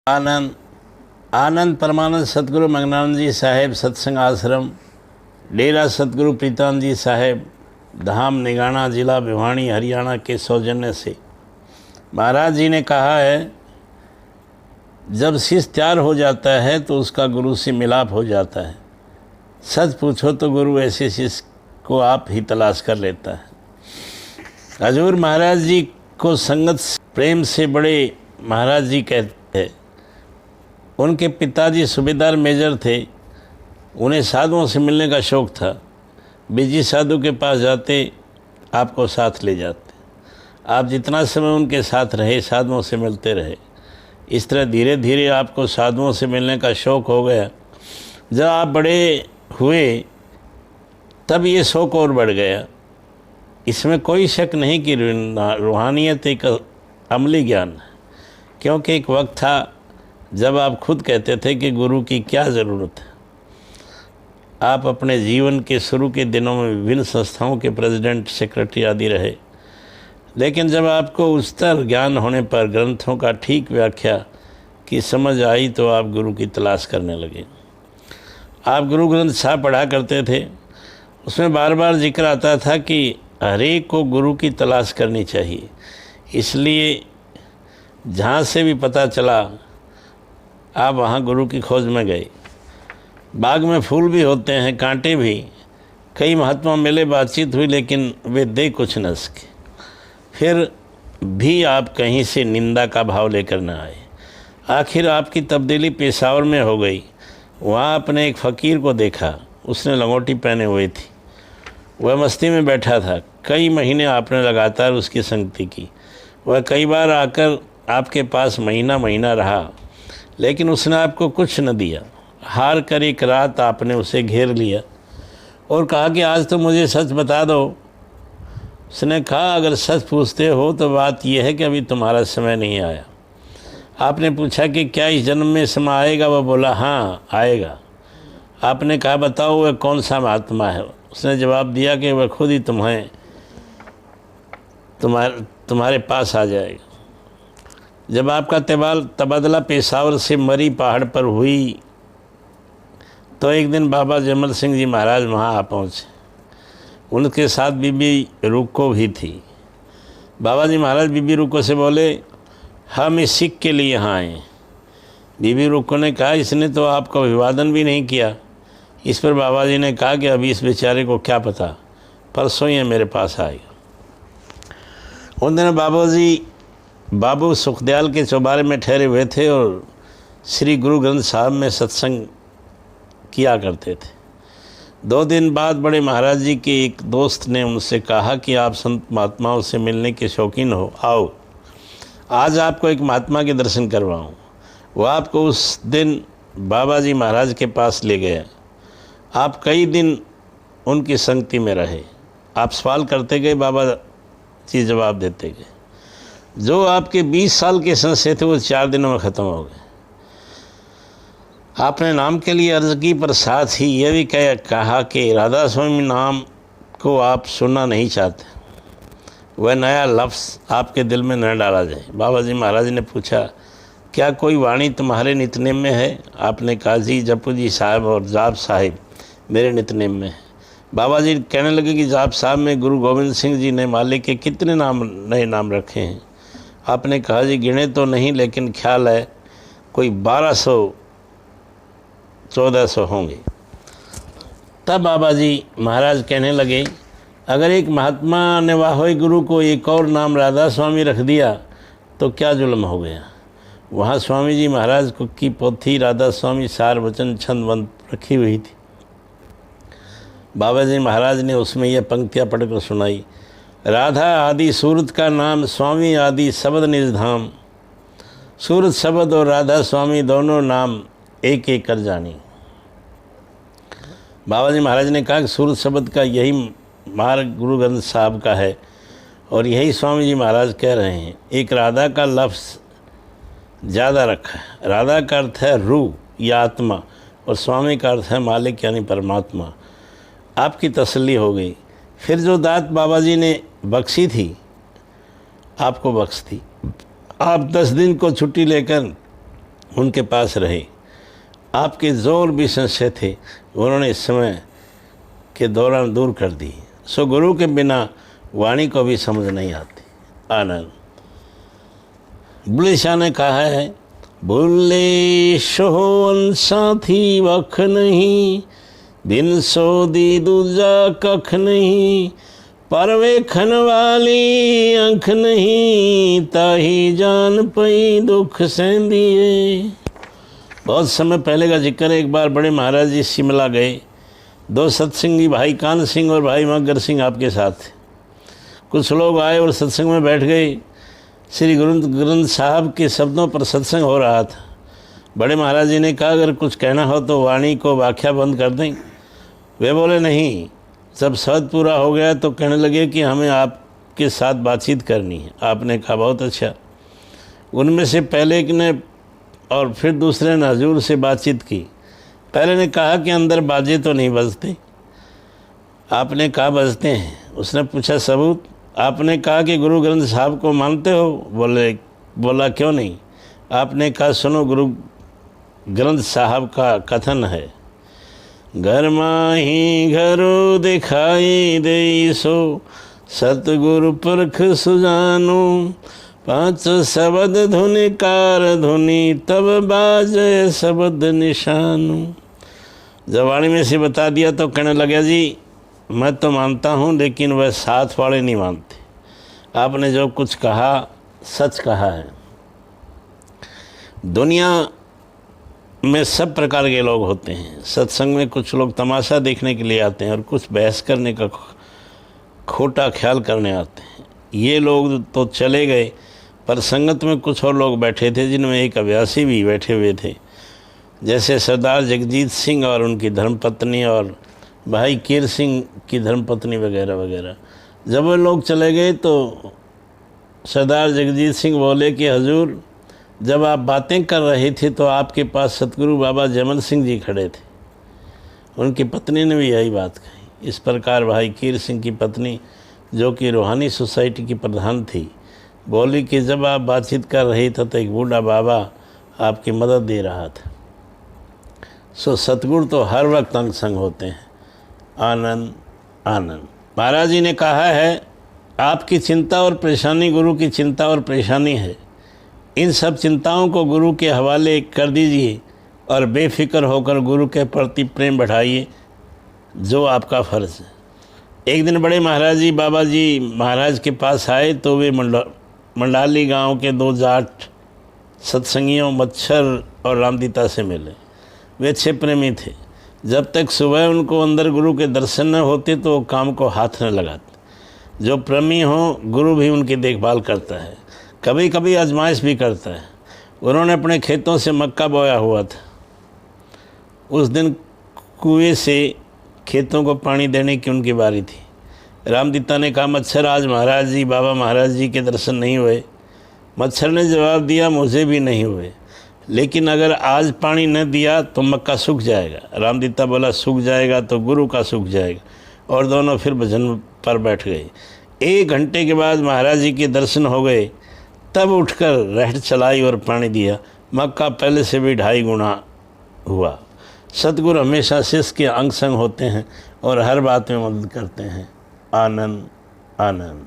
आनंद आनंद परमानंद सतगुरु मंगनानंद जी साहेब सत्संग आश्रम डेरा सतगुरु प्रीतानंद जी साहेब धाम निगाना जिला भिवानी हरियाणा के सौजन्य से महाराज जी ने कहा है, जब शिष्य तैयार हो जाता है तो उसका गुरु से मिलाप हो जाता है। सच पूछो तो गुरु ऐसे शिष्य को आप ही तलाश कर लेता है। हजूर महाराज जी को संगत प्रेम से बड़े महाराज जी कहते हैं। उनके पिताजी सूबेदार मेजर थे। उन्हें साधुओं से मिलने का शौक़ था। बिजी साधु के पास जाते, आपको साथ ले जाते। आप जितना समय उनके साथ रहे, साधुओं से मिलते रहे। इस तरह धीरे धीरे आपको साधुओं से मिलने का शौक़ हो गया। जब आप बड़े हुए तब ये शौक़ और बढ़ गया। इसमें कोई शक नहीं कि रूहानियत एक अमली ज्ञान है, क्योंकि एक वक्त था जब आप खुद कहते थे कि गुरु की क्या ज़रूरत है। आप अपने जीवन के शुरू के दिनों में विभिन्न संस्थाओं के प्रेसिडेंट, सेक्रेटरी आदि रहे, लेकिन जब आपको उच्चतर ज्ञान होने पर ग्रंथों का ठीक व्याख्या की समझ आई तो आप गुरु की तलाश करने लगे। आप गुरु ग्रंथ साहब पढ़ा करते थे। उसमें बार बार जिक्र आता था कि हर एक को गुरु की तलाश करनी चाहिए। इसलिए जहाँ से भी पता चला आप वहाँ गुरु की खोज में गए। बाग में फूल भी होते हैं, कांटे भी। कई महात्मा मिले, बातचीत हुई, लेकिन वे दे कुछ न सके। फिर भी आप कहीं से निंदा का भाव लेकर न आए। आखिर आपकी तब्दीली पेशावर में हो गई। वहाँ आपने एक फ़कीर को देखा। उसने लंगोटी पहने हुए थी। वह मस्ती में बैठा था। कई महीने आपने लगातार उसकी संगति की। वह कई बार आकर आपके पास महीना महीना रहा, लेकिन उसने आपको कुछ न दिया। हार कर एक रात आपने उसे घेर लिया और कहा कि आज तो मुझे सच बता दो। उसने कहा, अगर सच पूछते हो तो बात यह है कि अभी तुम्हारा समय नहीं आया। आपने पूछा कि क्या इस जन्म में समय आएगा? वह बोला, हाँ आएगा। आपने कहा, बताओ वह कौन सा महात्मा है? उसने जवाब दिया कि वह खुद ही तुम्हारे पास आ जाएगा। जब आपका तबादला पेशावर से मरी पहाड़ पर हुई तो एक दिन बाबा जमल सिंह जी महाराज वहाँ आ पहुँचे। उनके साथ बीबी रुक्को भी थी। बाबा जी महाराज बीबी रुक्को से बोले, हम इस सिख के लिए यहाँ आए। बीबी रुक्को ने कहा, इसने तो आपका अभिवादन भी नहीं किया। इस पर बाबा जी ने कहा कि अभी इस बेचारे को क्या पता, परसों ही मेरे पास आएगा। उन दिनों बाबू सुखदयाल के चौबारे में ठहरे हुए थे और श्री गुरु ग्रंथ साहब में सत्संग किया करते थे। 2 दिन बाद बड़े महाराज जी के एक दोस्त ने उनसे कहा कि आप संत महात्माओं से मिलने के शौकीन हो, आओ आज आपको एक महात्मा के दर्शन करवाऊँ। वो आपको उस दिन बाबा जी महाराज के पास ले गया। आप कई दिन उनकी संगति में रहे। आप सवाल करते गए, बाबा जी जवाब देते गए। जो आपके 20 साल के संशय थे वो 4 दिनों में ख़त्म हो गए। आपने नाम के लिए अर्ज़ की, पर साथ ही यह भी कहा कि राधा स्वामी नाम को आप सुनना नहीं चाहते। वह नया लफ्ज़ आपके दिल में न डाला जाए। बाबा जी महाराज ने पूछा, क्या कोई वाणी तुम्हारे नितनेम में है? आपने कहा, जी जपू जी साहब और जाप साहिब मेरे नितनेम में है। बाबा जी कहने लगे कि जाप साहब में गुरु गोविंद सिंह जी ने मालिक के कितने नए नाम रखे हैं? आपने कहा, जी गिने तो नहीं, लेकिन ख्याल है कोई 1200-1400 होंगे। तब बाबा जी महाराज कहने लगे, अगर एक महात्मा ने वाहोई गुरु को एक और नाम राधा स्वामी रख दिया तो क्या जुल्म हो गया। वहाँ स्वामी जी महाराज की पोथी राधा स्वामी सार वचन छंद रखी हुई थी। बाबा जी महाराज ने उसमें यह पंक्तियाँ पढ़कर सुनाई, राधा आदि सूरत का नाम, स्वामी आदि शब्द निज धाम। सूरत शब्द और राधा स्वामी दोनों नाम एक एक कर जानी। बाबा जी महाराज ने कहा कि सूरत शब्द का यही मार्ग गुरु ग्रंथ साहब का है और यही स्वामी जी महाराज कह रहे हैं। एक राधा का लफ्ज़ ज़्यादा रखा है। राधा का अर्थ है रूह या आत्मा और स्वामी का अर्थ है मालिक यानी परमात्मा। आपकी तसल्ली हो गई। फिर जो दात बाबा जी ने बख्शी थी आपको बख्श दी। आप 10 दिन को छुट्टी लेकर उनके पास रहे। आपके जोर भी संशय थे, उन्होंने इस समय के दौरान दूर कर दी। सो गुरु के बिना वाणी को भी समझ नहीं आती। आनंद। बुल्ले शाह ने कहा है, बुल्ले शोहन साथी वख नहीं, बिन सोदी दूजा कख नहीं, पर वेखन वाली अंख नहीं, ताही जान पई दुख सहंदिए। बहुत समय पहले का जिक्र है। एक बार बड़े महाराज जी शिमला गए। 2 सत्संगी, भाई कान सिंह और भाई मगर सिंह आपके साथ थे। कुछ लोग आए और सत्संग में बैठ गए। श्री गुरु ग्रंथ साहब के शब्दों पर सत्संग हो रहा था। बड़े महाराज जी ने कहा, अगर कुछ कहना हो तो वाणी को व्याख्या बंद कर दें। वे बोले नहीं। जब शब्द पूरा हो गया तो कहने लगे कि हमें आपके साथ बातचीत करनी है। आपने कहा बहुत अच्छा। उनमें से पहले एक ने और फिर दूसरे ने हजूर से बातचीत की। पहले ने कहा कि अंदर बाजे तो नहीं बजते। आपने कहा बजते हैं। उसने पूछा सबूत। आपने कहा कि गुरु ग्रंथ साहब को मानते हो? बोला क्यों नहीं? आपने कहा सुनो, गुरु ग्रंथ साहब का कथन है, घर माही घरो दिखाई दे सो, सतगुरु परख सुजानो, 5 शब्द धुनि कार धुनि, तब बाजे शब्द निशानु। जब वाणी में से बता दिया तो कहने लगा, जी मैं तो मानता हूँ लेकिन वह साथ वाले नहीं मानते। आपने जो कुछ कहा सच कहा है। दुनिया में सब प्रकार के लोग होते हैं। सत्संग में कुछ लोग तमाशा देखने के लिए आते हैं और कुछ बहस करने का खोटा ख्याल करने आते हैं। ये लोग तो चले गए, पर संगत में कुछ और लोग बैठे थे, जिनमें एक अभ्यासी भी बैठे हुए थे, जैसे सरदार जगजीत सिंह और उनकी धर्मपत्नी और भाई कीर सिंह की धर्मपत्नी वगैरह वगैरह। जब वे लोग चले गए तो सरदार जगजीत सिंह बोले कि हजूर, जब आप बातें कर रहे थे तो आपके पास सतगुरु बाबा जयमल सिंह जी खड़े थे। उनकी पत्नी ने भी यही बात कही। इस प्रकार भाई कीर सिंह की पत्नी, जो कि रूहानी सोसाइटी की प्रधान थी, बोली कि जब आप बातचीत कर रहे थे तो एक बूढ़ा बाबा आपकी मदद दे रहा था। सो सतगुरु तो हर वक्त अंग संग होते हैं। आनंद। आनंद। महाराज जी ने कहा है, आपकी चिंता और परेशानी गुरु की चिंता और परेशानी है। इन सब चिंताओं को गुरु के हवाले कर दीजिए और बेफिक्र होकर गुरु के प्रति प्रेम बढ़ाइए, जो आपका फ़र्ज़ है। एक दिन बड़े महाराज जी बाबा जी महाराज के पास आए तो वे मंडाली गांव के 2 जाट सत्संगियों मच्छर और रामदीता से मिले। वे अच्छे प्रेमी थे। जब तक सुबह उनको अंदर गुरु के दर्शन न होते तो वो काम को हाथ न लगाते। जो प्रेमी हो, गुरु भी उनकी देखभाल करता है, कभी कभी आजमाइश भी करता है। उन्होंने अपने खेतों से मक्का बोया हुआ था। उस दिन कुएं से खेतों को पानी देने की उनकी बारी थी। रामदीता ने कहा, मच्छर आज महाराज जी बाबा महाराज जी के दर्शन नहीं हुए। मच्छर ने जवाब दिया, मुझे भी नहीं हुए, लेकिन अगर आज पानी न दिया तो मक्का सूख जाएगा। रामदीता बोला, सूख जाएगा तो गुरु का सूख जाएगा। और दोनों फिर भजन पर बैठ गए। 1 घंटे के बाद महाराज जी के दर्शन हो गए। तब उठकर रहट चलाई और पानी दिया। मक्का पहले से भी 2.5 गुना हुआ। सतगुरु हमेशा शिष्य के अंग संग होते हैं और हर बात में मदद करते हैं। आनंद। आनंद।